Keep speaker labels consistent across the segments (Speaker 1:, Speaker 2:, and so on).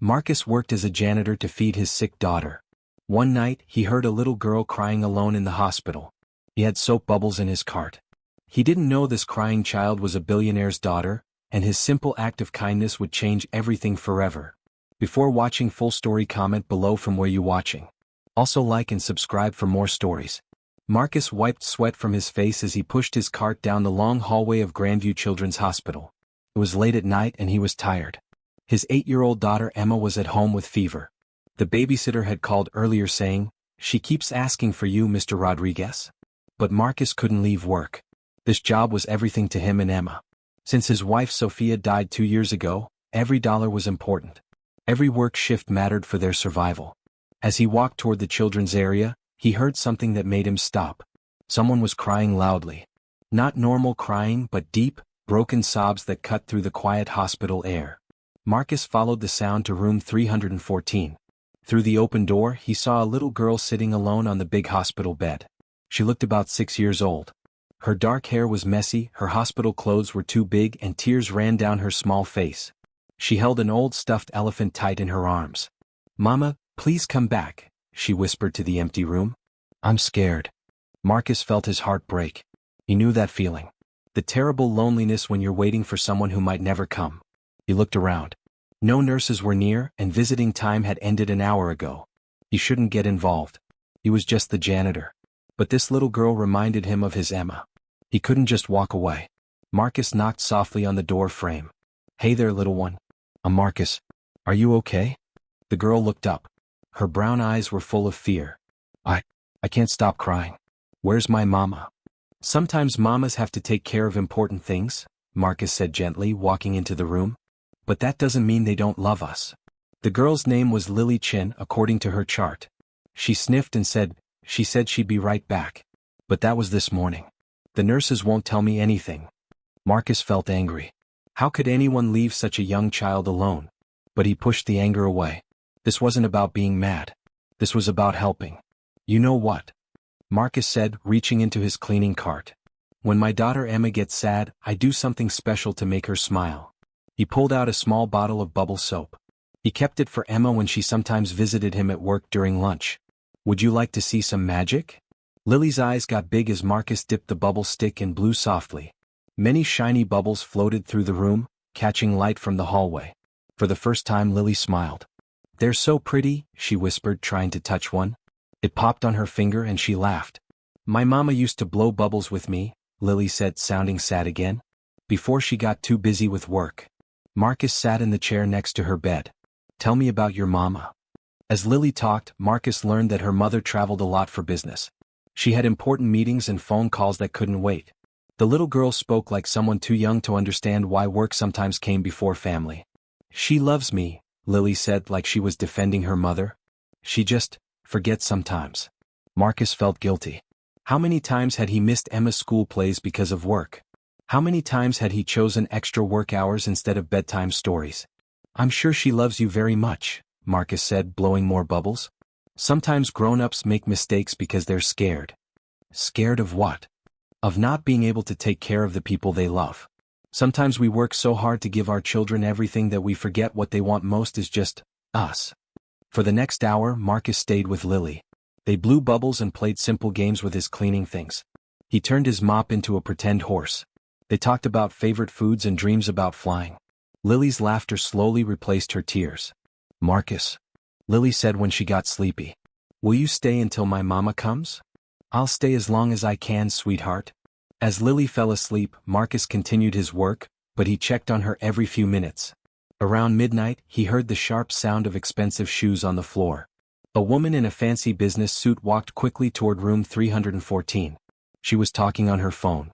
Speaker 1: Marcus worked as a janitor to feed his sick daughter. One night, he heard a little girl crying alone in the hospital. He had soap bubbles in his cart. He didn't know this crying child was a billionaire's daughter, and his simple act of kindness would change everything forever. Before watching full story, comment below from where you watching. Also like and subscribe for more stories. Marcus wiped sweat from his face as he pushed his cart down the long hallway of Grandview Children's Hospital. It was late at night and he was tired. His 8-year-old daughter Emma was at home with fever. The babysitter had called earlier saying, "She keeps asking for you, Mr. Rodriguez." But Marcus couldn't leave work. This job was everything to him and Emma. Since his wife Sophia died 2 years ago, every dollar was important. Every work shift mattered for their survival. As he walked toward the children's area, he heard something that made him stop. Someone was crying loudly. Not normal crying, but deep, broken sobs that cut through the quiet hospital air. Marcus followed the sound to room 314. Through the open door, he saw a little girl sitting alone on the big hospital bed. She looked about 6 years old. Her dark hair was messy, her hospital clothes were too big, and tears ran down her small face. She held an old stuffed elephant tight in her arms. "Mama, please come back," she whispered to the empty room. "I'm scared." Marcus felt his heart break. He knew that feeling. The terrible loneliness when you're waiting for someone who might never come. He looked around. No nurses were near, and visiting time had ended an hour ago. He shouldn't get involved. He was just the janitor. But this little girl reminded him of his Emma. He couldn't just walk away. Marcus knocked softly on the door frame. "Hey there, little one." "I'm Marcus. Are you okay?" The girl looked up. Her brown eyes were full of fear. I can't stop crying. Where's my mama?" "Sometimes mamas have to take care of important things," Marcus said gently, walking into the room. "But that doesn't mean they don't love us." The girl's name was Lily Chin, according to her chart. She sniffed and said, "She said she'd be right back. But that was this morning. The nurses won't tell me anything." Marcus felt angry. How could anyone leave such a young child alone? But he pushed the anger away. This wasn't about being mad. This was about helping. "You know what?" Marcus said, reaching into his cleaning cart. "When my daughter Emma gets sad, I do something special to make her smile." He pulled out a small bottle of bubble soap. He kept it for Emma when she sometimes visited him at work during lunch. "Would you like to see some magic?" Lily's eyes got big as Marcus dipped the bubble stick and blew softly. Many shiny bubbles floated through the room, catching light from the hallway. For the first time Lily smiled. "They're so pretty," she whispered, trying to touch one. It popped on her finger and she laughed. "My mama used to blow bubbles with me," Lily said, sounding sad again. "Before she got too busy with work." Marcus sat in the chair next to her bed. "Tell me about your mama." As Lily talked, Marcus learned that her mother traveled a lot for business. She had important meetings and phone calls that couldn't wait. The little girl spoke like someone too young to understand why work sometimes came before family. "She loves me," Lily said, like she was defending her mother. "She just forgets sometimes." Marcus felt guilty. How many times had he missed Emma's school plays because of work? How many times had he chosen extra work hours instead of bedtime stories? "I'm sure she loves you very much," Marcus said, blowing more bubbles. "Sometimes grown-ups make mistakes because they're scared." Scared of what? Of not being able to take care of the people they love. Sometimes we work so hard to give our children everything that we forget what they want most is just us. For the next hour, Marcus stayed with Lily. They blew bubbles and played simple games with his cleaning things. He turned his mop into a pretend horse. They talked about favorite foods and dreams about flying. Lily's laughter slowly replaced her tears. "Marcus," Lily said when she got sleepy, "will you stay until my mama comes?" "I'll stay as long as I can, sweetheart." As Lily fell asleep, Marcus continued his work, but he checked on her every few minutes. Around midnight, he heard the sharp sound of expensive shoes on the floor. A woman in a fancy business suit walked quickly toward room 314. She was talking on her phone.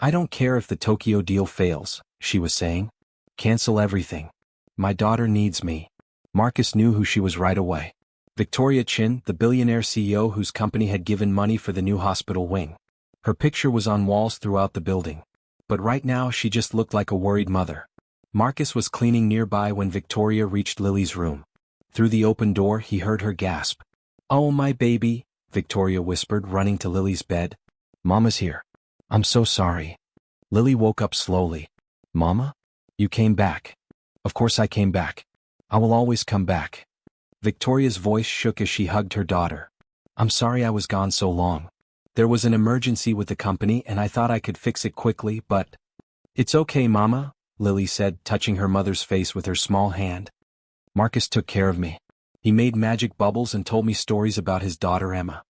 Speaker 1: "I don't care if the Tokyo deal fails," she was saying. "Cancel everything. My daughter needs me." Marcus knew who she was right away. Victoria Chin, the billionaire CEO whose company had given money for the new hospital wing. Her picture was on walls throughout the building. But right now she just looked like a worried mother. Marcus was cleaning nearby when Victoria reached Lily's room. Through the open door he heard her gasp. "Oh, my baby," Victoria whispered, running to Lily's bed. "Mama's here. I'm so sorry." Lily woke up slowly. "Mama? You came back." "Of course I came back. I will always come back. Victoria's voice shook as she hugged her daughter. I'm sorry I was gone so long. There was an emergency with the company and I thought I could fix it quickly, but... It's okay, Mama, Lily said, touching her mother's face with her small hand. Marcus took care of me. He made magic bubbles and told me stories about his daughter Emma.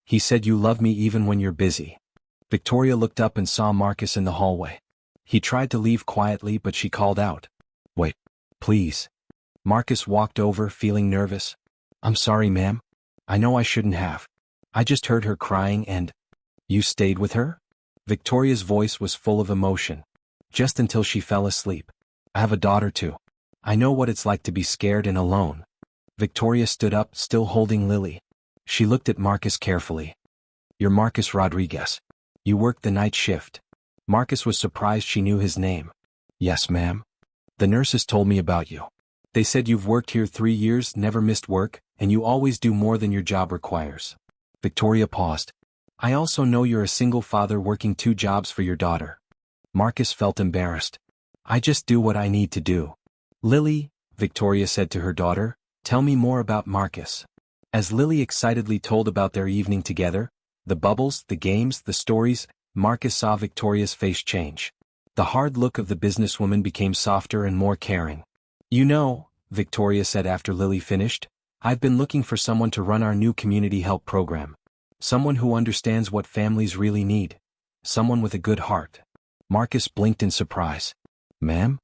Speaker 1: He said you love me even when you're busy. Victoria looked up and saw Marcus in the hallway. He tried to leave quietly, but she called out. Wait, please. Marcus walked over, feeling nervous. I'm sorry, ma'am. I know I shouldn't have. I just heard her crying and... You stayed with her? Victoria's voice was full of emotion. Just until she fell asleep. I have a daughter too. I know what it's like to be scared and alone. Victoria stood up, still holding Lily. She looked at Marcus carefully. You're Marcus Rodriguez. You worked the night shift. Marcus was surprised she knew his name. Yes, ma'am. The nurses told me about you. They said you've worked here 3 years, never missed work, and you always do more than your job requires. Victoria paused. I also know you're a single father working 2 jobs for your daughter. Marcus felt embarrassed. I just do what I need to do. Lily, Victoria said to her daughter, tell me more about Marcus. As Lily excitedly told about their evening together, the bubbles, the games, the stories, Marcus saw Victoria's face change. The hard look of the businesswoman became softer and more caring. You know, Victoria said after Lily finished, I've been looking for someone to run our new community help program. Someone who understands what families really need. Someone with a good heart. Marcus blinked in surprise. Ma'am?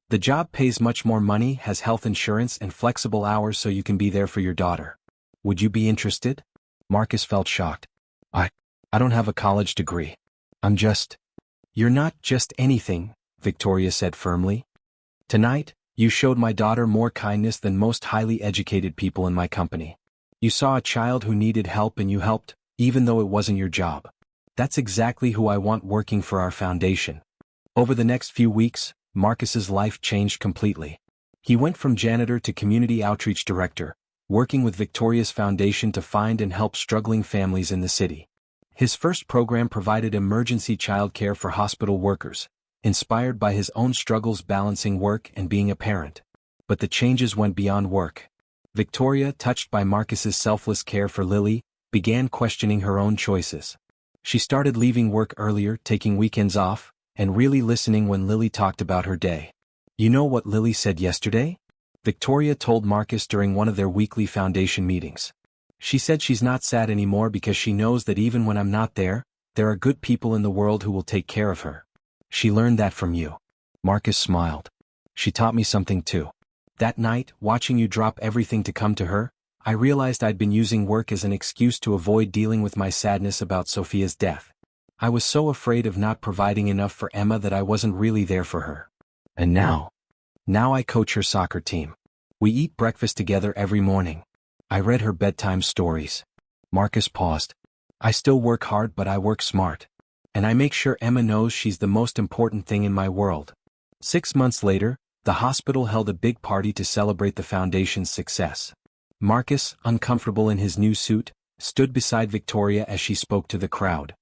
Speaker 1: The job pays much more money, has health insurance and flexible hours so you can be there for your daughter. Would you be interested? Marcus felt shocked. I don't have a college degree. I'm just... You're not just anything, Victoria said firmly. Tonight, you showed my daughter more kindness than most highly educated people in my company. You saw a child who needed help and you helped, even though it wasn't your job. That's exactly who I want working for our foundation. Over the next few weeks, Marcus's life changed completely. He went from janitor to community outreach director, working with Victoria's foundation to find and help struggling families in the city. His first program provided emergency childcare for hospital workers, inspired by his own struggles balancing work and being a parent. But the changes went beyond work. Victoria, touched by Marcus's selfless care for Lily, began questioning her own choices. She started leaving work earlier, taking weekends off, and really listening when Lily talked about her day. You know what Lily said yesterday? Victoria told Marcus during one of their weekly foundation meetings. She said she's not sad anymore because she knows that even when I'm not there, there are good people in the world who will take care of her. She learned that from you. Marcus smiled. She taught me something too. That night, watching you drop everything to come to her, I realized I'd been using work as an excuse to avoid dealing with my sadness about Sophia's death. I was so afraid of not providing enough for Emma that I wasn't really there for her. And now I coach her soccer team. We eat breakfast together every morning. I read her bedtime stories. Marcus paused. I still work hard, but I work smart. And I make sure Emma knows she's the most important thing in my world. 6 months later, the hospital held a big party to celebrate the foundation's success. Marcus, uncomfortable in his new suit, stood beside Victoria as she spoke to the crowd.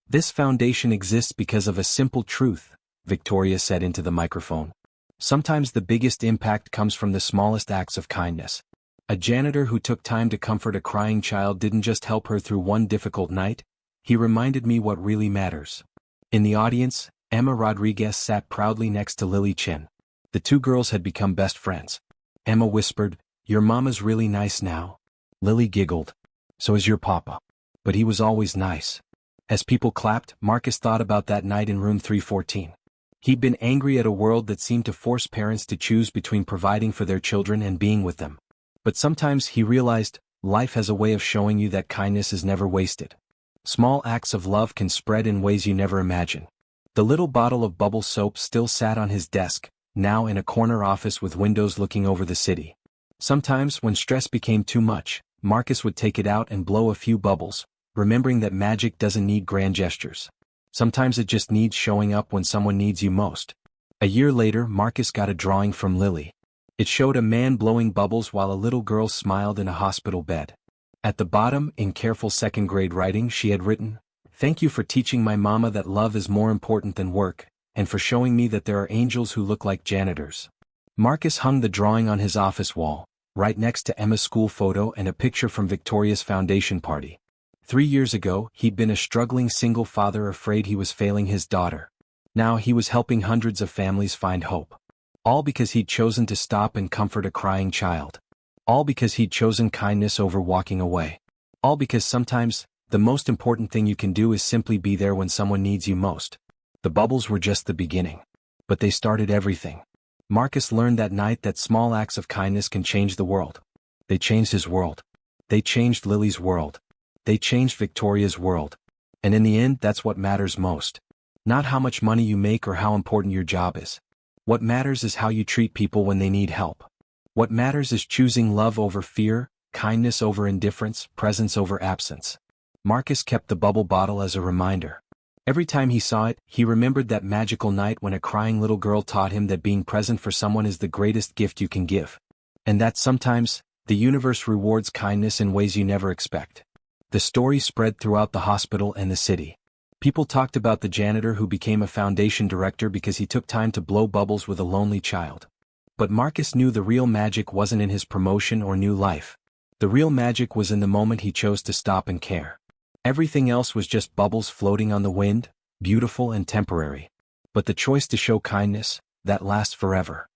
Speaker 1: This foundation exists because of a simple truth, Victoria said into the microphone. Sometimes the biggest impact comes from the smallest acts of kindness. A janitor who took time to comfort a crying child didn't just help her through one difficult night, he reminded me what really matters. In the audience, Emma Rodriguez sat proudly next to Lily Chin. The 2 girls had become best friends. Emma whispered, "Your mama's really nice now." Lily giggled. "So is your papa. But he was always nice." As people clapped, Marcus thought about that night in room 314. He'd been angry at a world that seemed to force parents to choose between providing for their children and being with them. But sometimes he realized, life has a way of showing you that kindness is never wasted. Small acts of love can spread in ways you never imagine. The little bottle of bubble soap still sat on his desk, now in a corner office with windows looking over the city. Sometimes, when stress became too much, Marcus would take it out and blow a few bubbles, remembering that magic doesn't need grand gestures. Sometimes it just needs showing up when someone needs you most. A year later, Marcus got a drawing from Lily. It showed a man blowing bubbles while a little girl smiled in a hospital bed. At the bottom, in careful second-grade writing, she had written, "Thank you for teaching my mama that love is more important than work, and for showing me that there are angels who look like janitors." Marcus hung the drawing on his office wall, right next to Emma's school photo and a picture from Victoria's foundation party. 3 years ago, he'd been a struggling single father afraid he was failing his daughter. Now he was helping hundreds of families find hope. All because he'd chosen to stop and comfort a crying child. All because he'd chosen kindness over walking away. All because sometimes, the most important thing you can do is simply be there when someone needs you most. The bubbles were just the beginning. But they started everything. Marcus learned that night that small acts of kindness can change the world. They changed his world. They changed Lily's world. They changed Victoria's world. And in the end, that's what matters most. Not how much money you make or how important your job is. What matters is how you treat people when they need help. What matters is choosing love over fear, kindness over indifference, presence over absence. Marcus kept the bubble bottle as a reminder. Every time he saw it, he remembered that magical night when a crying little girl taught him that being present for someone is the greatest gift you can give. And that sometimes, the universe rewards kindness in ways you never expect. The story spread throughout the hospital and the city. People talked about the janitor who became a foundation director because he took time to blow bubbles with a lonely child. But Marcus knew the real magic wasn't in his promotion or new life. The real magic was in the moment he chose to stop and care. Everything else was just bubbles floating on the wind, beautiful and temporary. But the choice to show kindness, that lasts forever.